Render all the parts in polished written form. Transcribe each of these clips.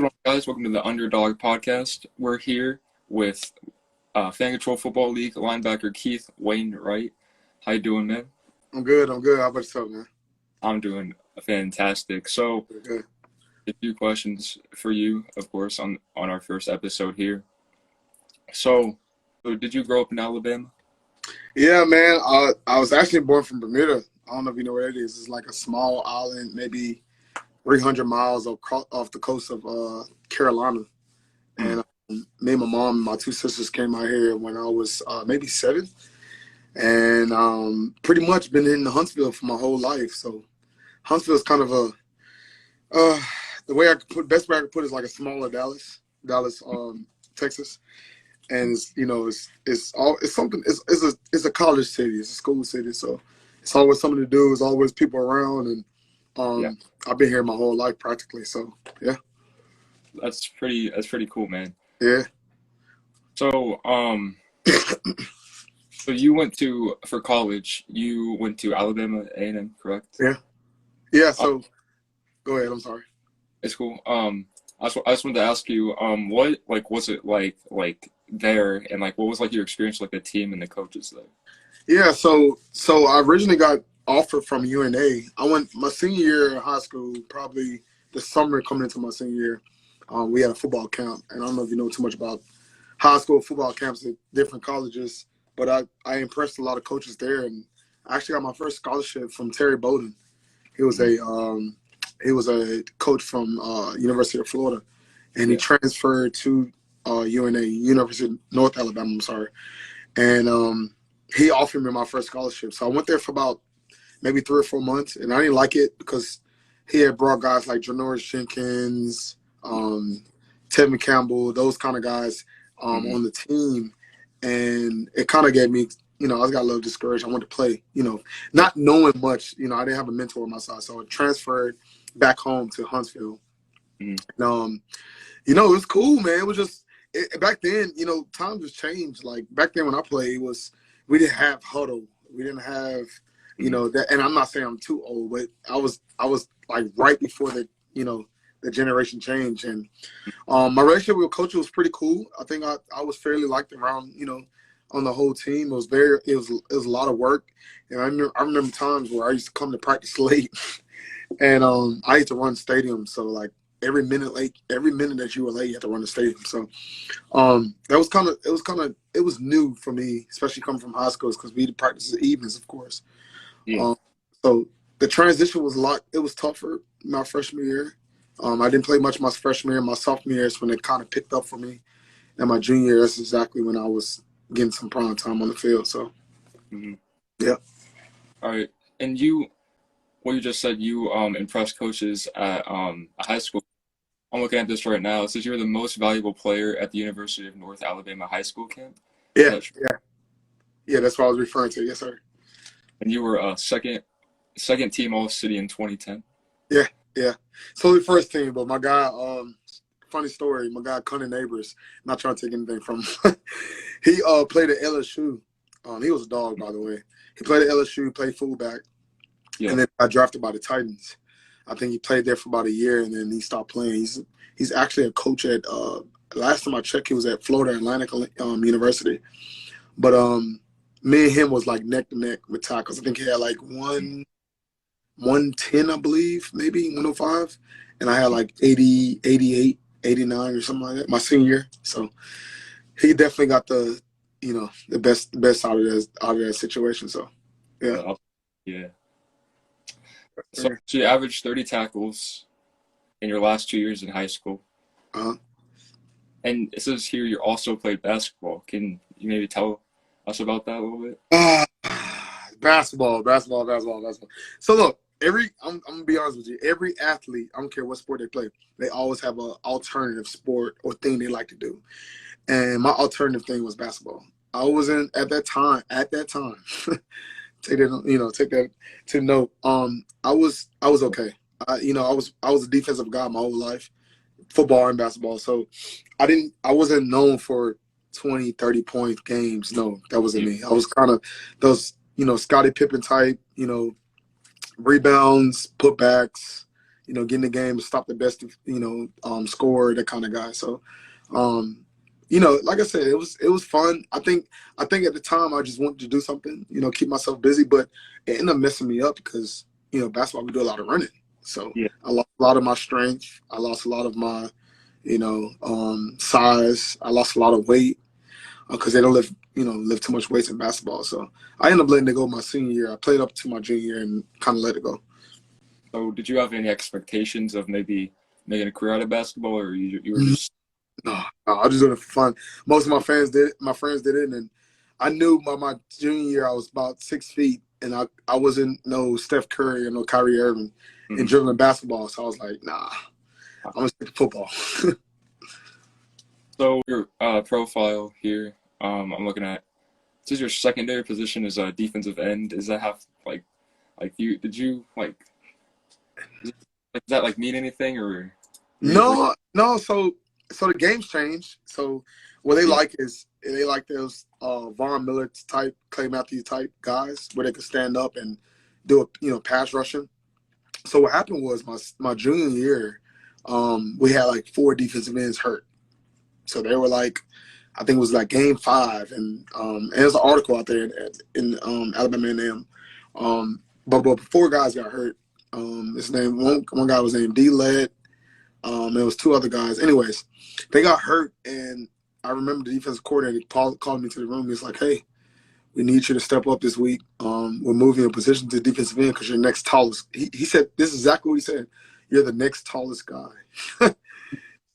going on, guys? Welcome to the Underdog podcast. We're here with Fan Control Football League linebacker Keith Wainwright. How you doing, man? I'm good. How about yourself, man? I'm doing fantastic. So, Good. a few questions for you, of course, on our first episode here. So did you grow up in Alabama? Yeah, man. I was actually born from Bermuda. I don't know if you know where it is. It's like a small island, maybe 300 miles off the coast of Carolina. And me and my mom and my two sisters came out here when I was maybe 7. And pretty much been in Huntsville for my whole life. So Huntsville is kind of the best way I could put it is like a smaller Dallas, Texas. And it's a college city, it's a school city, so it's always something to do. It's always people around, and I've been here my whole life practically. So yeah, that's pretty cool, man. Yeah. So so you went for college. You went to Alabama A&M, correct? Yeah. So go ahead. I'm sorry. It's cool. I just wanted to ask you, what was it like there, and what was your experience the team and the coaches there? Yeah, so I originally got offered from UNA. I went my senior year in high school, probably the summer coming into my senior year. We had a football camp, and I don't know if you know too much about high school football camps at different colleges, but I impressed a lot of coaches there, and I actually got my first scholarship from Terry Bowden. He was a coach from University of Florida, and he transferred to UNA, University of North Alabama, I'm sorry. And he offered me my first scholarship. So I went there for about maybe 3 or 4 months, and I didn't like it because he had brought guys like Janoris Jenkins, Tevin Campbell, those kind of guys on the team. And it kind of gave me, I got a little discouraged. I wanted to play, not knowing much. I didn't have a mentor on my side. So I transferred back home to Huntsville. And, it was cool, man. It was just, back then, times has changed. Like back then when I played, we didn't have huddle. We didn't have, that. And I'm not saying I'm too old, but I was like right before the generation change. And my relationship with coach was pretty cool. I think I was fairly liked around, on the whole team. It was a lot of work. And I remember times where I used to come to practice late, and I used to run stadiums. So every minute that you were late, you had to run the stadium. So it was new for me, especially coming from high schools, because we did practice in the evenings, of course. Yeah. So the transition was it was tougher my freshman year. I didn't play much my freshman year. My sophomore year is when it kind of picked up for me. And my junior year, that's exactly when I was getting some prime time on the field. So, yeah. All right. And what you just said, you impressed coaches at a high school. I'm looking at this right now. It says you were the most valuable player at the University of North Alabama high school camp. Yeah, that's what I was referring to. Yes, sir. And you were second team All-City in 2010. Yeah. So the first team, but my guy, funny story, my guy Cunning Neighbors, not trying to take anything from him. He played at LSU. He was a dog, by the way. He played at LSU, played fullback, and then got drafted by the Titans. I think he played there for about a year, and then he stopped playing. He's actually a coach at last time I checked, he was at Florida Atlantic University. But me and him was neck to neck with tackles. I think he had 110, I believe, maybe 105, and I had 80, 88, 89 or something like that my senior year. So he definitely got the best out of that situation. So yeah. So you averaged 30 tackles in your last 2 years in high school. And it says here you also played basketball. Can you maybe tell us about that a little bit? Basketball. So look, I'm gonna be honest with you. Every athlete, I don't care what sport they play, they always have an alternative sport or thing they like to do. And my alternative thing was basketball. I wasn't at that time. Take that to note. I was okay. I was a defensive guy my whole life, football and basketball. So I wasn't known for 20, 30 point games. No, that wasn't me. I was kind of those, Scottie Pippen type, rebounds, putbacks, get in the game and stop the best, scorer, that kind of guy. So, like I said, it was fun. I think at the time I just wanted to do something, keep myself busy, but it ended up messing me up because, basketball, we do a lot of running. So Yeah. I lost a lot of my strength. I lost a lot of my, size. I lost a lot of weight because they don't lift too much weights in basketball. So I ended up letting it go my senior year. I played up to my junior year and kind of let it go. So did you have any expectations of maybe making a career out of basketball, or you were just No, I was just doing it for fun. Most of my fans did it. My friends did it, and I knew by my junior year I was about 6 feet, and I wasn't no Steph Curry or no Kyrie Irving in mhm. dribbling basketball. So I was like, nah, I'm gonna stick to football. So your profile here, I'm looking at. It says your secondary position is a defensive end. Does that have like you? Did you like? Does that like mean anything, or were No, no. So the game's changed. So what they yeah? like is they like those Von Miller type, Clay Matthews type guys where they could stand up and do pass rushing. So what happened was my junior year, we had like 4 defensive ends hurt. So they were like, I think it was like game 5, and there's an article out there in Alabama A&M. But 4 guys got hurt. His name one guy was named D Led. There was 2 other guys. Anyways, they got hurt, and I remember the defensive coordinator called me to the room. He's like, "Hey, we need you to step up this week. We're moving your position to defensive end because you're next tallest." He said, this is exactly what he said. You're the next tallest guy.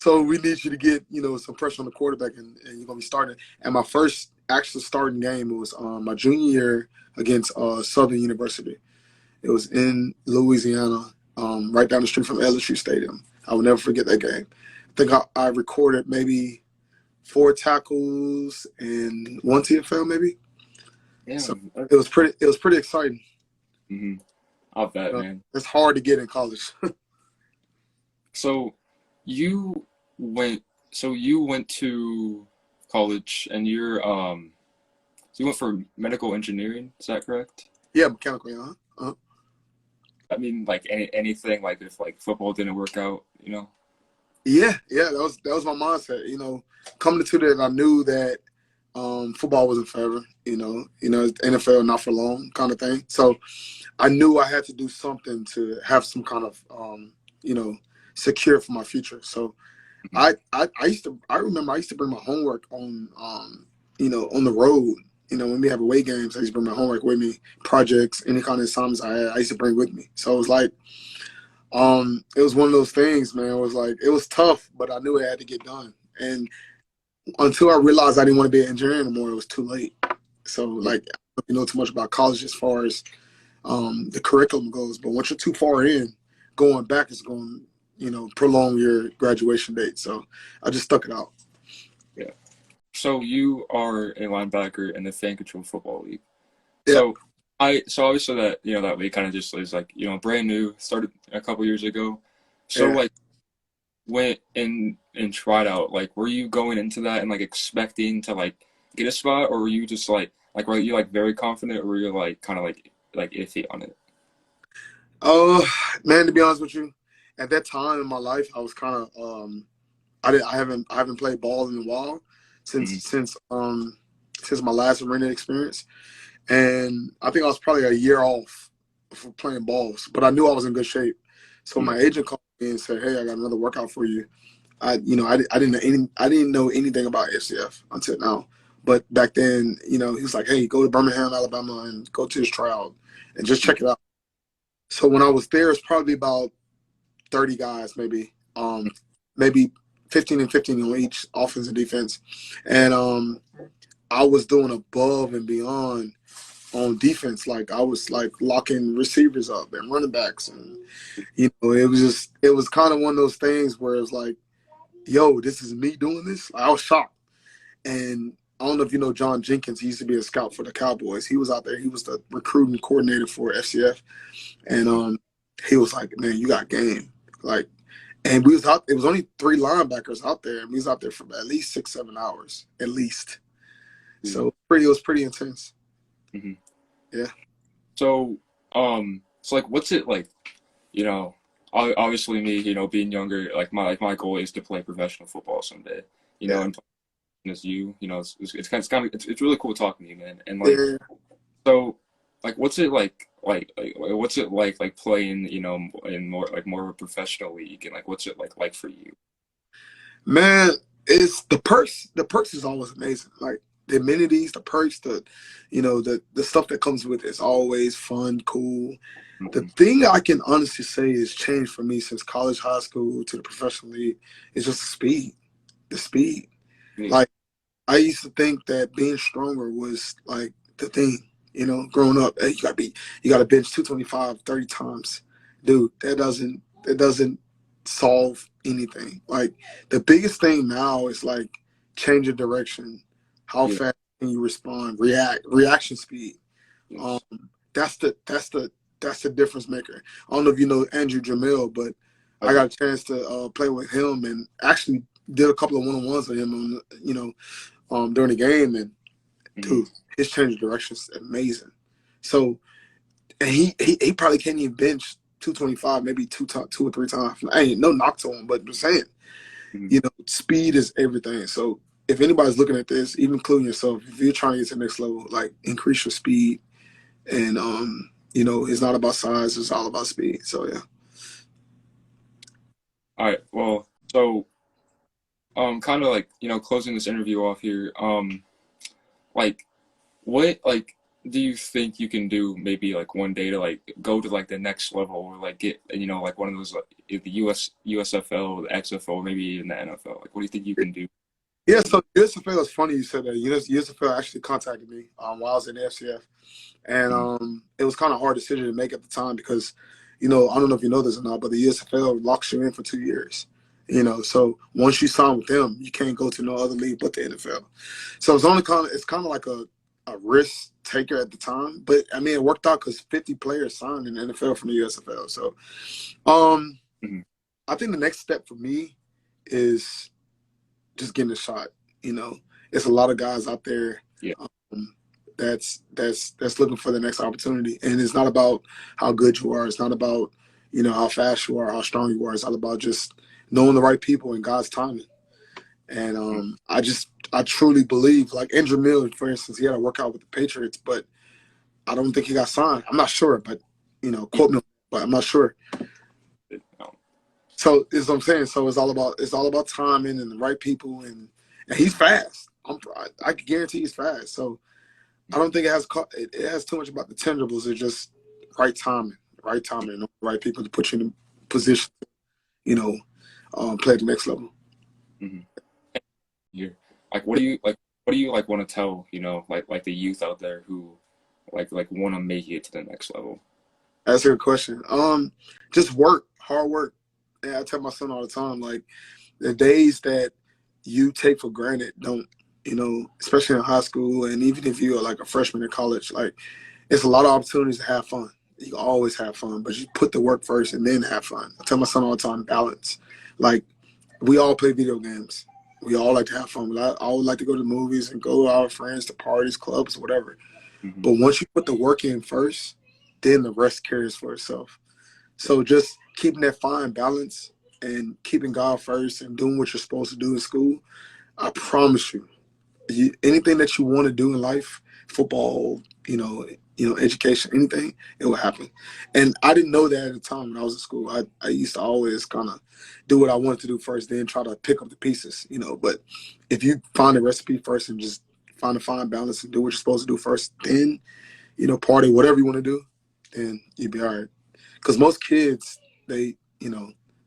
So we need you to get, some pressure on the quarterback, and you're going to be starting. And my first actual starting game was my junior year against Southern University. It was in Louisiana, right down the street from LSU Stadium. I will never forget that game. I think I recorded maybe 4 tackles and 1 TFL maybe. So Damn. it was pretty exciting. Mm-hmm. I'll bet, man. It's hard to get in college. So you you went to college and so you went for medical engineering, is that correct? Yeah, mechanically, huh? Uh-huh. I mean, like anything, like if like football didn't work out, you know? Yeah, that was my mindset. Coming into that, I knew that football wasn't forever. NFL not for long, kind of thing. So I knew I had to do something to have some kind of you know secure for my future. So Mhm. I remember I used to bring my homework on the road. When we have away games, I used to bring my homework with me, projects, any kind of assignments I had, I used to bring with me. So it was like, it was one of those things, man. It was like, it was tough, but I knew it had to get done. And until I realized I didn't want to be an engineer anymore, it was too late. So Yeah. like, I don't know too much about college as far as the curriculum goes, but once you're too far in, going back is going, prolong your graduation date. So I just stuck it out. Yeah. So you are a linebacker in the Fan Control Football League. Yeah, So obviously that that league kind of just is like brand new, started a couple years ago. So yeah. like went and tried out, like were you going into that and like expecting to like get a spot, or were you just were you like very confident, or were you like kind of like iffy on it? Oh man, to be honest with you, at that time in my life, I was kind of I haven't played ball in a while since Hmm. since my last arena experience, and I think I was probably a year off for playing balls, but I knew I was in good shape. So Yeah. my agent called me and said, "Hey, I got another workout for you." I didn't know anything about FCF until now, but back then, he was like, "Hey, go to Birmingham, Alabama, and go to this tryout and just check it out." So when I was there, it's probably about 30 guys, maybe 15 and 15 on each offense and defense. And I was doing above and beyond on defense. Like I was like locking receivers up and running backs. And, it was kind of one of those things where it's like, yo, this is me doing this. I was shocked. And I don't know if you know John Jenkins. He used to be a scout for the Cowboys. He was out there. He was the recruiting coordinator for FCF. And he was like, man, you got game. Like, and we was out. It was only 3 linebackers out there, and we was out there for at least 6-7 hours, at least. Yeah. So it was pretty intense. Hmm. Yeah. So so like what's it like, you know obviously me, being younger, like my goal is to play professional football someday. Yeah. And as you, it's really cool talking to you, man. And like Yeah. so, like what's it what's it like playing, in more of a professional league, and like what's it like for you? Man, it's the perks. The perks is always amazing. Like the amenities, the perks, the stuff that comes with it's always fun, cool. The Hmm. thing I can honestly say is changed for me since college, high school to the professional league is just the speed. The speed. Yeah. Like I used to think that being stronger was like the thing, growing up. Hey, you gotta bench 225 30 times. Dude, that doesn't solve anything. Like the biggest thing now is like change of direction, how Yeah. fast can you respond, reaction speed. Um, Yes. that's the difference maker. I don't know if you know Andrew Jamil, but I I do. got a chance to play with him and actually did a couple of one-on-ones with him on during the game, and Hmm. dude, his change of direction is amazing. So, and he probably can't even bench 225, maybe two or three times. I ain't no knock to him, but I'm saying, Hmm. speed is everything. So if anybody's looking at this, even including yourself, if you're trying to get to the next level, like increase your speed, and it's not about size, it's all about speed. So yeah. All right. Well, so kind of like closing this interview off here. Like what do you think you can do maybe like one day to like go to like the next level, or like get like one of those like the USFL, the XFL, maybe even the NFL? Like what do you think you can do? Yeah, so USFL is funny you said that. USFL actually contacted me while I was in the FCF. And Mhm. it was kind of a hard decision to make at the time because, I don't know if you know this or not, but the USFL locks you in for 2 years. So once you sign with them, you can't go to no other league but the NFL. So it's kind of like a risk taker at the time. But I mean, it worked out because 50 players signed in the NFL from the USFL. So um, Mhm. I think the next step for me is just getting a shot. You know, it's a lot of guys out there Yeah. um, that's looking for the next opportunity, and it's not about how good you are. It's not about how fast you are, how strong you are. It's all about just knowing the right people and God's timing. And Mhm. I truly believe, like Andrew Miller, for instance, he had a workout with the Patriots, but I don't think he got signed. I'm not sure, but Yeah. quote me, but I'm not sure. Um, So is what I'm saying. So it's all about timing and the right people, and he's fast. I can guarantee he's fast. So I don't think it has too much about the tangibles. It's just right timing, and the right people to put you in a position, you know, play at the next level. mhm. Here, like what do you want to tell like the youth out there who like want to make it to the next level? That's a good question. Just hard work. And I tell my son all the time, like the days that you take for granted don't, especially in high school and even if you're like a freshman in college, like it's a lot of opportunities to have fun. You can always have fun, but you put the work first and then have fun. I tell my son all the time, balance. Like we all play video games. We all like to have fun. I all like to go to the movies and go with our friends to parties, clubs, whatever. Hmm. But once you put the work in first, then the rest carries for itself. So just keeping that fine balance and keeping God first and doing what you're supposed to do in school, I promise anything that you want to do in life, football, education, anything, it will happen. And I didn't know that at the time when I was in school. I used to always kind of do what I wanted to do first, then try to pick up the pieces, But if you find a recipe first and just find a fine balance and do what you're supposed to do first, then, party, whatever you want to do, then you'll be all right. Because most kids, they,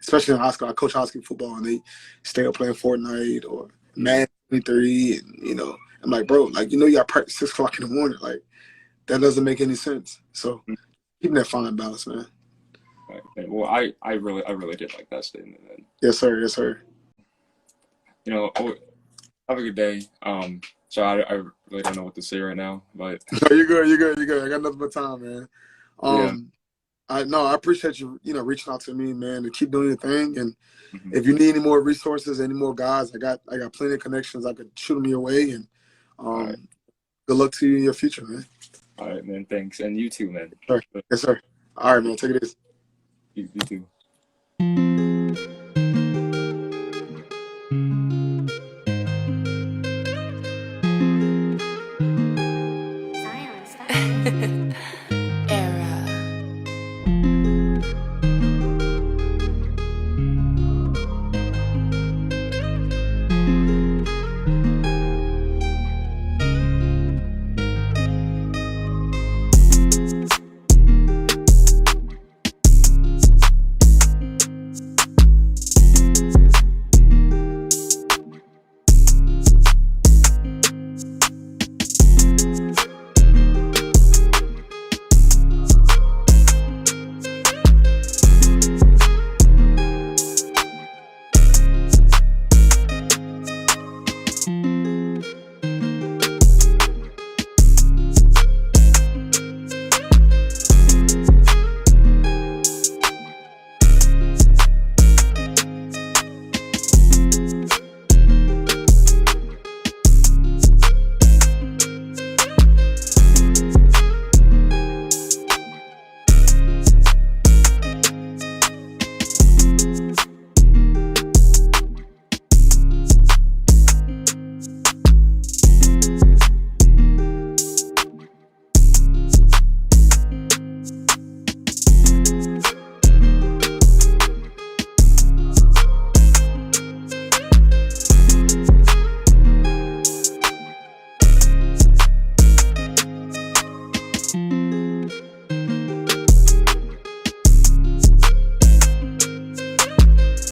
especially in high school, I coach high school football and they stay up playing Fortnite or Yeah. Madden 23, and I'm like, bro, like you got practice 6 o'clock in the morning, like that doesn't make any sense. So keeping that fine balance, man. Right. And, well, I really did like that statement. And Yes, sir. Yes, sir. oh, have a good day. So I really don't know what to say right now, but No, you're good. You're good. You're good. I got nothing but time, man. yeah. Um, I appreciate you, reaching out to me, man, to keep doing your thing. And Hmm. if you need any more resources, any more guys, I got plenty of connections. I could shoot them your way. And All right. um, good luck to you in your future, man. All right, man. Thanks, and you too, man. Yes, sir. Yes, sir. All right, man. Take it easy. You too.